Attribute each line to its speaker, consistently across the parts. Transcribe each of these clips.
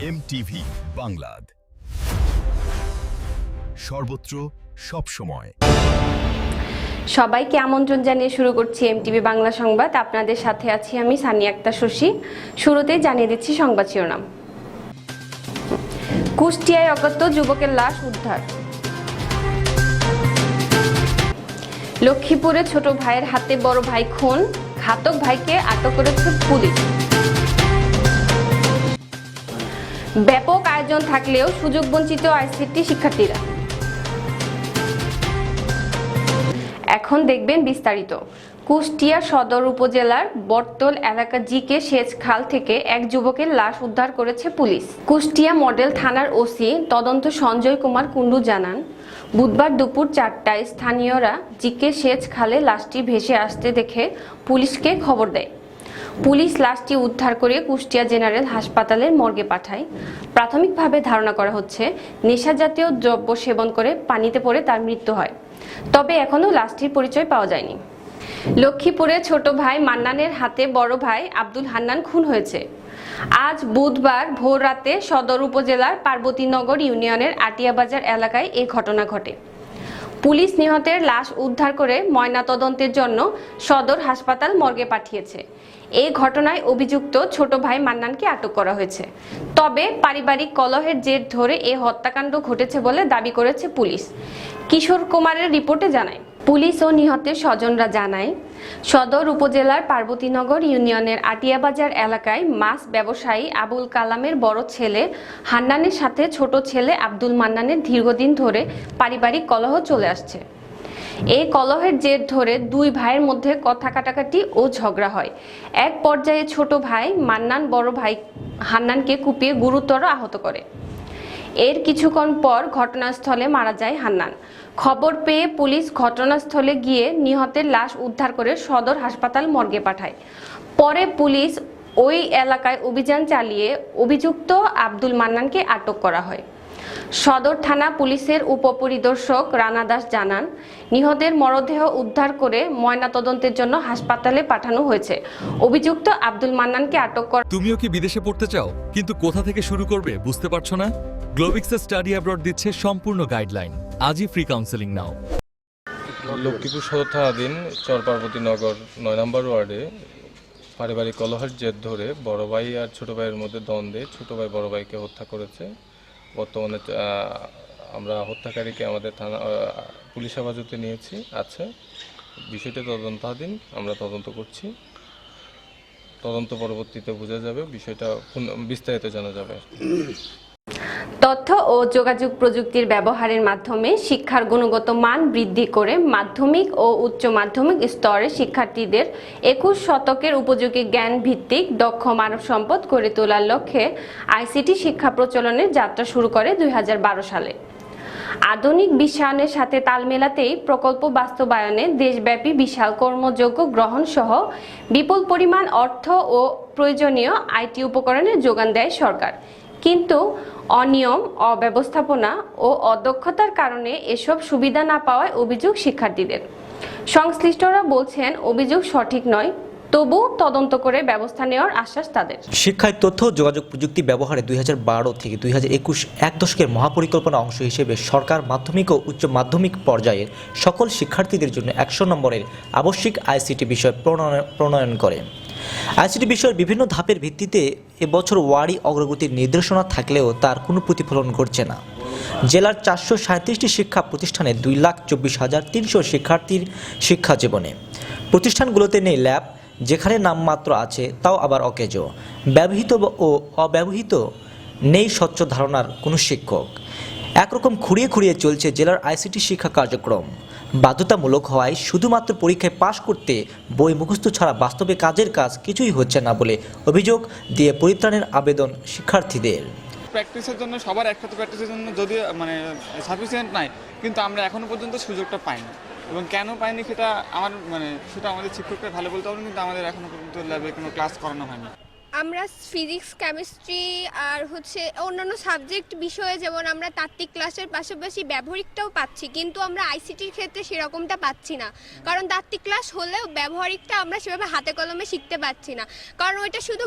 Speaker 1: MTV বাংলাদ, সর্বত্র সবসময়।
Speaker 2: সবাইকে আমন্ত্রণ জানিয়ে শুরু করছি এমটিভি বাংলা সংবাদ। আপনাদের সাথে আছি আমি সানিয়া আক্তার শশী। শুরুতেই জানিয়ে দিচ্ছি সংবাদ শিরোনাম। কুষ্টিয়ায় অজ্ঞাত যুবকের লাশ উদ্ধার। লক্ষ্মীপুরে ছোট ভাইয়ের হাতে বড় ভাই খুন, ঘাতক ভাইকে আটক করেছে পুলিশ। ব্যাপক আয়োজন থাকলেও সুযোগ বঞ্চিত আইসিটি শিক্ষার্থীরা। এখন দেখবেন বিস্তারিত। কুষ্টিয়া সদর উপজেলার বটতল এলাকা জিকে সেচ খাল থেকে এক যুবকের লাশ উদ্ধার করেছে পুলিশ। কুষ্টিয়া মডেল থানার ওসি তদন্ত সঞ্জয় কুমার কুন্ডু জানান, বুধবার দুপুর 4টায় স্থানীয়রা জিকে সেচ খালে লাশটি ভেসে আসতে দেখে পুলিশকে খবর দেয়। পুলিশ লাশটি উদ্ধার করে কুষ্টিয়া জেনারেল হাসপাতালের মর্গে পাঠায়। প্রাথমিকভাবে ধারণা করা হচ্ছে নেশাজাতীয় দ্রব্য সেবন করে পানিতে পড়ে তার মৃত্যু হয়, তবে এখনও লাশটির পরিচয় পাওয়া যায়নি। লক্ষ্মীপুরে ছোট ভাই মান্নানের হাতে বড় ভাই আব্দুল হান্নান খুন হয়েছে। আজ বুধবার ভোর রাতে সদর উপজেলার পার্বতীনগর ইউনিয়নের আটিয়াবাজার এলাকায় এই ঘটনা ঘটে। পুলিশ নিহতের লাশ উদ্ধার করে ময়নাতদন্তের জন্য সদর হাসপাতাল মর্গে পাঠিয়েছে। এই ঘটনায় অভিযুক্ত ছোট ভাই মান্নানকে আটক করা হয়েছে, তবে পারিবারিক কলহের জের ধরে এই হত্যাকাণ্ড ঘটেছে বলে দাবি করেছে পুলিশ। কিশোর কুমারের রিপোর্টে জানায়, পুলিশ ও নিহতের স্বজনরা জানায়, সদর উপজেলার পার্বতীনগর ইউনিয়নের আটিয়াবাজার এলাকায় মাছ ব্যবসায়ী আবুল কালামের বড় ছেলে হান্নানের সাথে ছোট ছেলে আব্দুল মান্নানের দীর্ঘদিন ধরে পারিবারিক কলহ চলে আসছে। এই কলহের জের ধরে দুই ভাইয়ের মধ্যে কথা কাটাকাটি ও ঝগড়া হয়। এক পর্যায়ে ছোট ভাই মান্নান বড় ভাই হান্নানকে কুপিয়ে গুরুতর আহত করে। এর কিছুক্ষণ পর ঘটনাস্থলে মারা যায় হান্নান। খবর পেয়ে পুলিশ ঘটনাস্থলে গিয়ে নিহতের লাশ উদ্ধার করে সদর হাসপাতাল মর্গে পাঠায়। পরে পুলিশ ওই এলাকায় অভিযান চালিয়ে অভিযুক্ত আব্দুল মান্নানকে আটক করা হয়। সদর থানা পুলিশের উপপরিদর্শক রানা দাস জানান, নিহতের মরদেহ উদ্ধার করে ময়নাতদন্তের জন্য হাসপাতালে পাঠানো হয়েছে। অভিযুক্ত আব্দুল মান্নানকে আটক করা।
Speaker 3: তুমিও কি বিদেশে পড়তে চাও কিন্তু কোথা থেকে শুরু করবে বুঝতে পারছো না? গ্লোবিক্স স্টাডি অ্যাব্রড দিচ্ছে সম্পূর্ণ গাইডলাইন। আজই ফ্রি কাউন্সেলিং নাও।
Speaker 4: লক্ষ্মীপুর সদর থানাধীন চর পার্বতীনগর 9 নম্বর ওয়ার্ডে পারিবারিক কলহের জের ধরে বড় ভাই আর ছোট ভাইয়ের মধ্যে দ্বন্দ্বে ছোট ভাই বড় ভাইকে হত্যা করেছে। বর্তমানে আমরা হত্যাকারীকে আমাদের থানা পুলিশ হেফাজতে নিয়েছি আছে। বিষয়টি তদন্তাধীন, আমরা তদন্ত করছি। তদন্ত পরবর্তীতে বোঝা যাবে, বিষয়টা বিস্তারিত জানা যাবে।
Speaker 2: তথ্য ও যোগাযোগ প্রযুক্তির ব্যবহারের মাধ্যমে শিক্ষার গুণগত মান বৃদ্ধি করে মাধ্যমিক ও উচ্চ মাধ্যমিক স্তরের শিক্ষার্থীদের 21 শতকের উপযোগী জ্ঞান ভিত্তিক দক্ষ মানব সম্পদ গড়ে তোলার লক্ষ্যে আইসিটি শিক্ষা প্রচলনের যাত্রা শুরু করে 2012 সালে। আধুনিক বিশ্বায়নের সাথে তাল মেলাতেই প্রকল্প বাস্তবায়নে দেশব্যাপী বিশাল কর্মযোগ্য গ্রহণ সহ বিপুল পরিমাণ অর্থ ও প্রয়োজনীয় আইটি উপকরণের যোগান দেয় সরকার। কিন্তু অনিয়ম, অব্যবস্থাপনা ও অদক্ষতার কারণে এসব সুবিধা না পাওয়ায় অভিযোগ শিক্ষার্থীদের। সংশ্লিষ্টরা বলছেন, অভিযোগ সঠিক নয়, তবু তদন্ত করে ব্যবস্থা নেওয়ার আশ্বাস তাদের।
Speaker 5: শিক্ষায় তথ্য ও যোগাযোগ প্রযুক্তি ব্যবহারে 2012 থেকে 2021 এক দশকের মহাপরিকল্পনা অংশ হিসেবে সরকার মাধ্যমিক ও উচ্চ মাধ্যমিক পর্যায়ের সকল শিক্ষার্থীদের জন্য 100 নম্বরের আবশ্যিক আইসিটি বিষয় প্রণয়ন করে। আইসিটি বিষয়ের বিভিন্ন ধাপের ভিত্তিতে এবছর ওয়ারি অগ্রগতির নির্দেশনা থাকলেও তার কোনো প্রতিফলন ঘটছে না। জেলার 437টি শিক্ষা প্রতিষ্ঠানে 2,24,300 শিক্ষার্থীর শিক্ষা জীবনে প্রতিষ্ঠানগুলোতে নেই ল্যাব, যেখানে নামমাত্র আছে তাও আবার অকেজ। ব্যবহৃত ও অব্যবহৃত নেই স্বচ্ছ ধারণার কোনো শিক্ষক। একরকম খুঁড়িয়ে খুঁড়িয়ে চলছে জেলার আইসিটি শিক্ষা কার্যক্রম। বাধ্যতামূলক হওয়ায় শুধুমাত্র পরীক্ষায় পাশ করতে বই মুখস্থ ছাড়া বাস্তবে কাজের কাজ কিছুই হচ্ছে না বলে অভিযোগ দিয়ে পরিত্রাণের আবেদন শিক্ষার্থীদের।
Speaker 6: প্র্যাকটিসের জন্য সবার একসাথে প্র্যাকটিসের জন্য যদি সাফিসিয়েন্ট নাই, কিন্তু আমরা এখনো পর্যন্ত সুযোগটা পাইনি। এবং কেন পাইনি সেটা সেটা আমাদের শিক্ষকরা ভালো বলতে পারবেন, কিন্তু আমাদের এখনো পর্যন্ত ল্যাবে কোনো ক্লাস করানো হয়নি।
Speaker 7: আমরা ফিজিক্স, কেমিস্ট্রি আর অন্যান্য সাবজেক্ট বিষয়ে যেমন আমরা তাত্ত্বিক ক্লাসের পাশাপাশি ব্যবহারিকটাও পাচ্ছি, কিন্তু আমরা আইসিটির ক্ষেত্রে সেরকমটা পাচ্ছি না। কারণ তাত্ত্বিক ক্লাস হলেও ব্যবহারিকটা আমরা সেভাবে হাতে কলমে শিখতে পাচ্ছি না, কারণ ওইটা শুধু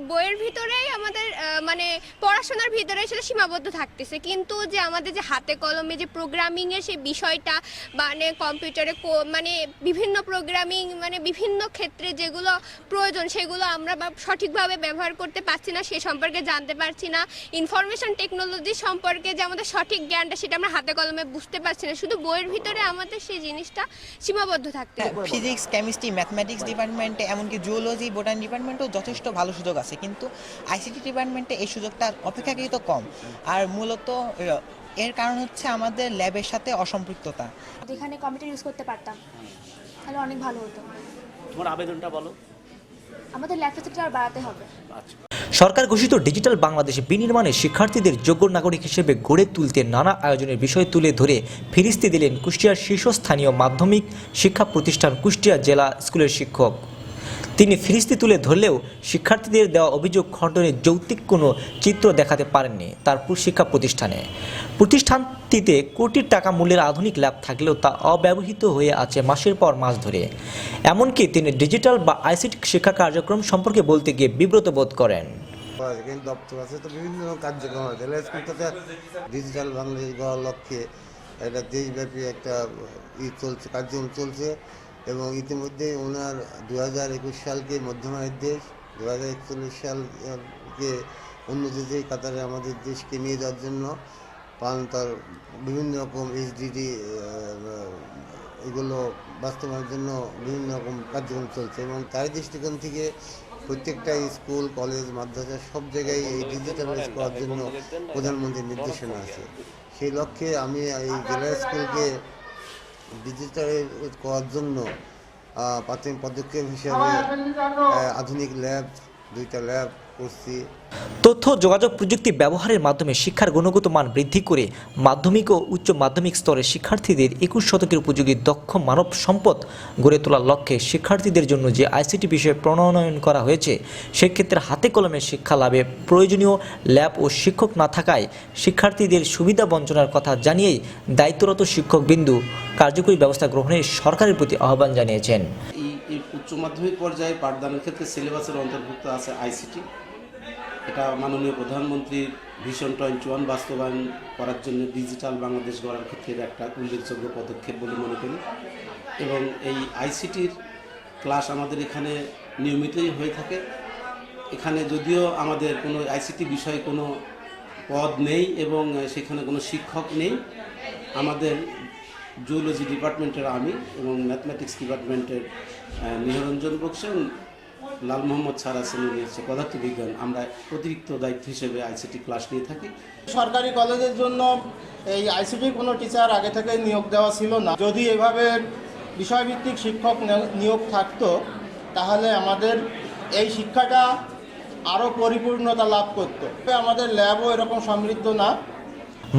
Speaker 7: বইয়ের ভিতরেই আমাদের মানে পড়াশোনার ভিতরে সেটা সীমাবদ্ধ থাকতেছে, কিন্তু যে আমাদের যে হাতে কলমে যে প্রোগ্রামিংয়ের সেই বিষয়টা মানে কম্পিউটারে মানে বিভিন্ন প্রোগ্রামিং মানে বিভিন্ন ক্ষেত্রে যেগুলো প্রয়োজন সেগুলো আমরা সঠিকভাবে ব্যবহার করতে পারছি না, সে সম্পর্কে জানতে পারছি না। ইনফরমেশন টেকনোলজি সম্পর্কে যে আমাদের সঠিক জ্ঞানটা সেটা আমরা হাতে কলমে বুঝতে পারছি না, শুধু বইয়ের ভিতরে আমাদের সেই জিনিসটা সীমাবদ্ধ থাকতে হবে।
Speaker 8: ফিজিক্স, কেমিস্ট্রি, ম্যাথমেটিক্স ডিপার্টমেন্টে এমনকি জুওলজি, বোটানি ডিপার্টমেন্টেও যথেষ্ট ভালো সুযোগ আছে, কিন্তু আইসিটি ডিপার্টমেন্টে এই সুযোগটা অপেক্ষাকৃত কম। আর মূলত এর কারণ হচ্ছে আমাদের ল্যাবের সাথে অসম্পৃক্ততা।
Speaker 9: যেখানে কম্পিউটার ইউজ করতে পারতাম তাহলে অনেক ভালো হতো।
Speaker 10: তোমার আবেদনটা বলো।
Speaker 9: আমাদের ল্যাব ফ্যাসিলিটি আর বাড়াতে হবে।
Speaker 5: সরকার ঘোষিত ডিজিটাল বাংলাদেশে বিনির্মাণে শিক্ষার্থীদের যোগ্য নাগরিক হিসেবে গড়ে তুলতে নানা আয়োজনের বিষয় তুলে ধরে ফিরিস্তি দিলেন কুষ্টিয়ার শীর্ষস্থানীয় মাধ্যমিক শিক্ষা প্রতিষ্ঠান কুষ্টিয়া জেলা স্কুলের শিক্ষক। তিনি ফিরিস্তি তুলে ধরলেও শিক্ষার্থীদের দেওয়া অভিযোগ খণ্ডনের যৌক্তিক কোনো চিত্র দেখাতে পারেননি তার শিক্ষা প্রতিষ্ঠানটিতে কোটি টাকা মূল্যের আধুনিক ল্যাব থাকলেও তা অব্যবহৃত হয়ে আছে মাসের পর মাস ধরে। এমনকি তিনি ডিজিটাল বা আইসিটি শিক্ষা কার্যক্রম সম্পর্কে বলতে গিয়ে বিব্রত বোধ করেন।
Speaker 11: দপ্তর আছে তো বিভিন্ন কার্যক্রম আছে, স্কুলটাতে ডিজিটাল বাংলাদেশ গড়ার লক্ষ্যে একটা দেশব্যাপী একটা চলছে, কার্যক্রম চলছে এবং ইতিমধ্যে ওনার 2021 সালকে মধ্যমায়ের দেশ, 2041 সালকে অন্য দেশের কাতারে আমাদের দেশকে নিয়ে যাওয়ার জন্য তার বিভিন্ন রকম এইচডিডি এগুলো বাস্তবায়নের জন্য বিভিন্ন রকম কার্যক্রম চলছে এবং তার দৃষ্টিকোণ থেকে প্রত্যেকটা স্কুল, কলেজ, মাদ্রাসা সব জায়গায় এই ডিজিটালাইজ করার জন্য প্রধানমন্ত্রীর নির্দেশনা আছে। সেই লক্ষ্যে আমি এই জেলা স্কুলকে ডিজিটালাইজ করার জন্য প্রাথমিক পদক্ষেপ হিসাবে আধুনিক ল্যাব, 2টা ল্যাব করছি।
Speaker 5: তথ্য যোগাযোগ প্রযুক্তি ব্যবহারের মাধ্যমে শিক্ষার গুণগত মান বৃদ্ধি করে মাধ্যমিক ও উচ্চ মাধ্যমিক স্তরে শিক্ষার্থীদের 21 শতকের উপযোগী দক্ষ মানব সম্পদ গড়ে তোলার লক্ষ্যে শিক্ষার্থীদের জন্য যে আইসিটি বিষয়ে প্রণয়ন করা হয়েছে সেক্ষেত্রে হাতে কলমে শিক্ষা লাভে প্রয়োজনীয় ল্যাব ও শিক্ষক না থাকায় শিক্ষার্থীদের সুবিধা বঞ্চনার কথা জানিয়েই দায়িত্বরত শিক্ষকবৃন্দু কার্যকরী ব্যবস্থা গ্রহণের সরকারের প্রতি আহ্বান জানিয়েছেন।
Speaker 10: এই উচ্চ মাধ্যমিক পর্যায়ে পাঠদানের ক্ষেত্রে সিলেবাসের অন্তর্ভুক্ত আছে আইসিটি। এটা মাননীয় প্রধানমন্ত্রীর ভিশন 21 বাস্তবায়ন করার জন্য ডিজিটাল বাংলাদেশ গড়ার ক্ষেত্রে একটা উল্লেখযোগ্য পদক্ষেপ বলে মনে করি এবং এই আইসিটির ক্লাস আমাদের এখানে নিয়মিতই হয়ে থাকে। এখানে যদিও আমাদের কোনো আইসিটি বিষয়ে কোনো পদ নেই এবং সেখানে কোনো শিক্ষক নেই, আমাদের জুওলজি ডিপার্টমেন্টের আমি এবং ম্যাথমেটিক্স ডিপার্টমেন্টের নিহরঞ্জন বক্সি, লাল মোহাম্মদ স্যার আছেন, উনি হচ্ছে পদার্থবিজ্ঞান, আমরা অতিরিক্ত দায়িত্ব হিসেবে আইসিটি ক্লাস নিয়ে থাকি।
Speaker 12: সরকারি কলেজের জন্য এই আইসিটি কোনো টিচার আগে থেকে নিয়োগ দেওয়া ছিল না। যদি এভাবে বিষয়ভিত্তিক শিক্ষক নিয়োগ থাকতো তাহলে আমাদের এই শিক্ষাটা আরও পরিপূর্ণতা লাভ করতো। আমাদের ল্যাবও এরকম সমৃদ্ধ না।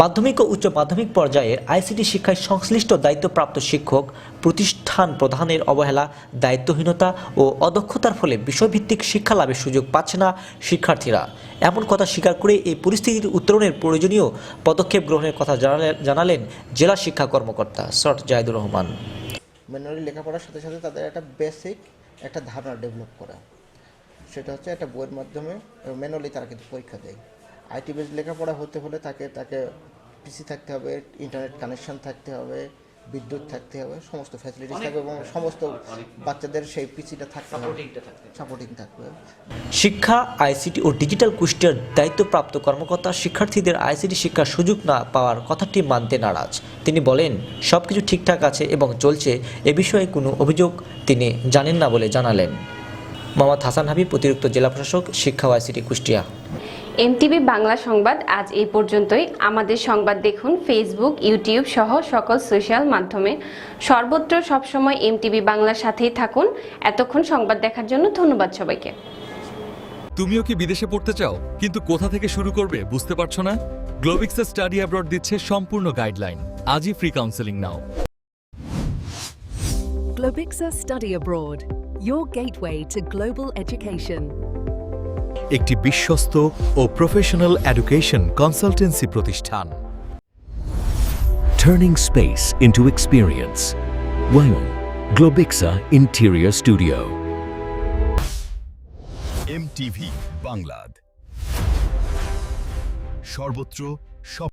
Speaker 5: মাধ্যমিক ও উচ্চ মাধ্যমিক পর্যায়ের আইসিটি শিক্ষায় সংশ্লিষ্ট দায়িত্বপ্রাপ্ত শিক্ষক প্রতিষ্ঠান প্রধানের অবহেলা, দায়িত্বহীনতা ও অদক্ষতার ফলে বিষয়ভিত্তিক শিক্ষা লাভের সুযোগ পাচ্ছে না শিক্ষার্থীরা। এমন কথা স্বীকার করে এই পরিস্থিতির উত্তরণের প্রয়োজনীয় পদক্ষেপ গ্রহণের কথা জানালেন জেলা শিক্ষা কর্মকর্তা সট জাহিদুর রহমান।
Speaker 8: ম্যানুয়ালি লেখাপড়ার সাথে সাথে তাদের একটা বেসিক একটা ধারণা ডেভেলপ করা, সেটা হচ্ছে একটা বইয়ের মাধ্যমে ম্যানুয়ালি তারা কিন্তু পরীক্ষা দেয়। আইটি বেস লেখাপড়া হতে হলে তাকে পিসি থাকতে হবে, ইন্টারনেট কানেকশন থাকতে হবে, বিদ্যুৎ থাকতে হবে, সমস্ত ফ্যাসিলিটিস থাকবে এবং সমস্ত বাচ্চাদের সেই পিসিটা থাকতে হবে, সাপোর্টিং থাকবে।
Speaker 5: শিক্ষা, আইসিটি ও ডিজিটাল কুষ্টিয়ার দায়িত্বপ্রাপ্ত কর্মকর্তা শিক্ষার্থীদের আইসিটি শিক্ষার সুযোগ না পাওয়ার কথাটি মানতে নারাজ। তিনি বলেন সবকিছু ঠিকঠাক আছে এবং চলছে, এ বিষয়ে কোনো অভিযোগ তিনি জানেন না বলে জানালেন। মোহাম্মদ হাসান হাবিব, অতিরিক্ত জেলা প্রশাসক, শিক্ষা ও আইসিটি কুষ্টিয়া।
Speaker 2: এমটিভি বাংলা সংবাদ আজ এই পর্যন্তই। আমাদের সংবাদ দেখুন ফেসবুক, ইউটিউব সহ সকল সোশ্যাল মাধ্যমে। সর্বত্র সবসময় এমটিভি বাংলার সাথেই থাকুন। এতক্ষণ সংবাদ দেখার জন্য ধন্যবাদ সবাইকে।
Speaker 3: তুমিও কি বিদেশে পড়তে চাও কিন্তু কোথা থেকে শুরু করবে বুঝতে পারছো না? গ্লোবিক্সের স্টাডি অ্যাব্রড দিচ্ছে সম্পূর্ণ গাইডলাইন। আজই free counselling now.
Speaker 13: Globixa Study Abroad, your gateway to global education.
Speaker 1: একটি বিশ্বস্ত ও প্রফেশনাল এডুকেশন কনসালটেন্সি প্রতিষ্ঠান। Turning space into experience. Wyman, Globixa Interior Studio. MTV Banglad.
Speaker 14: সর্বত্র সব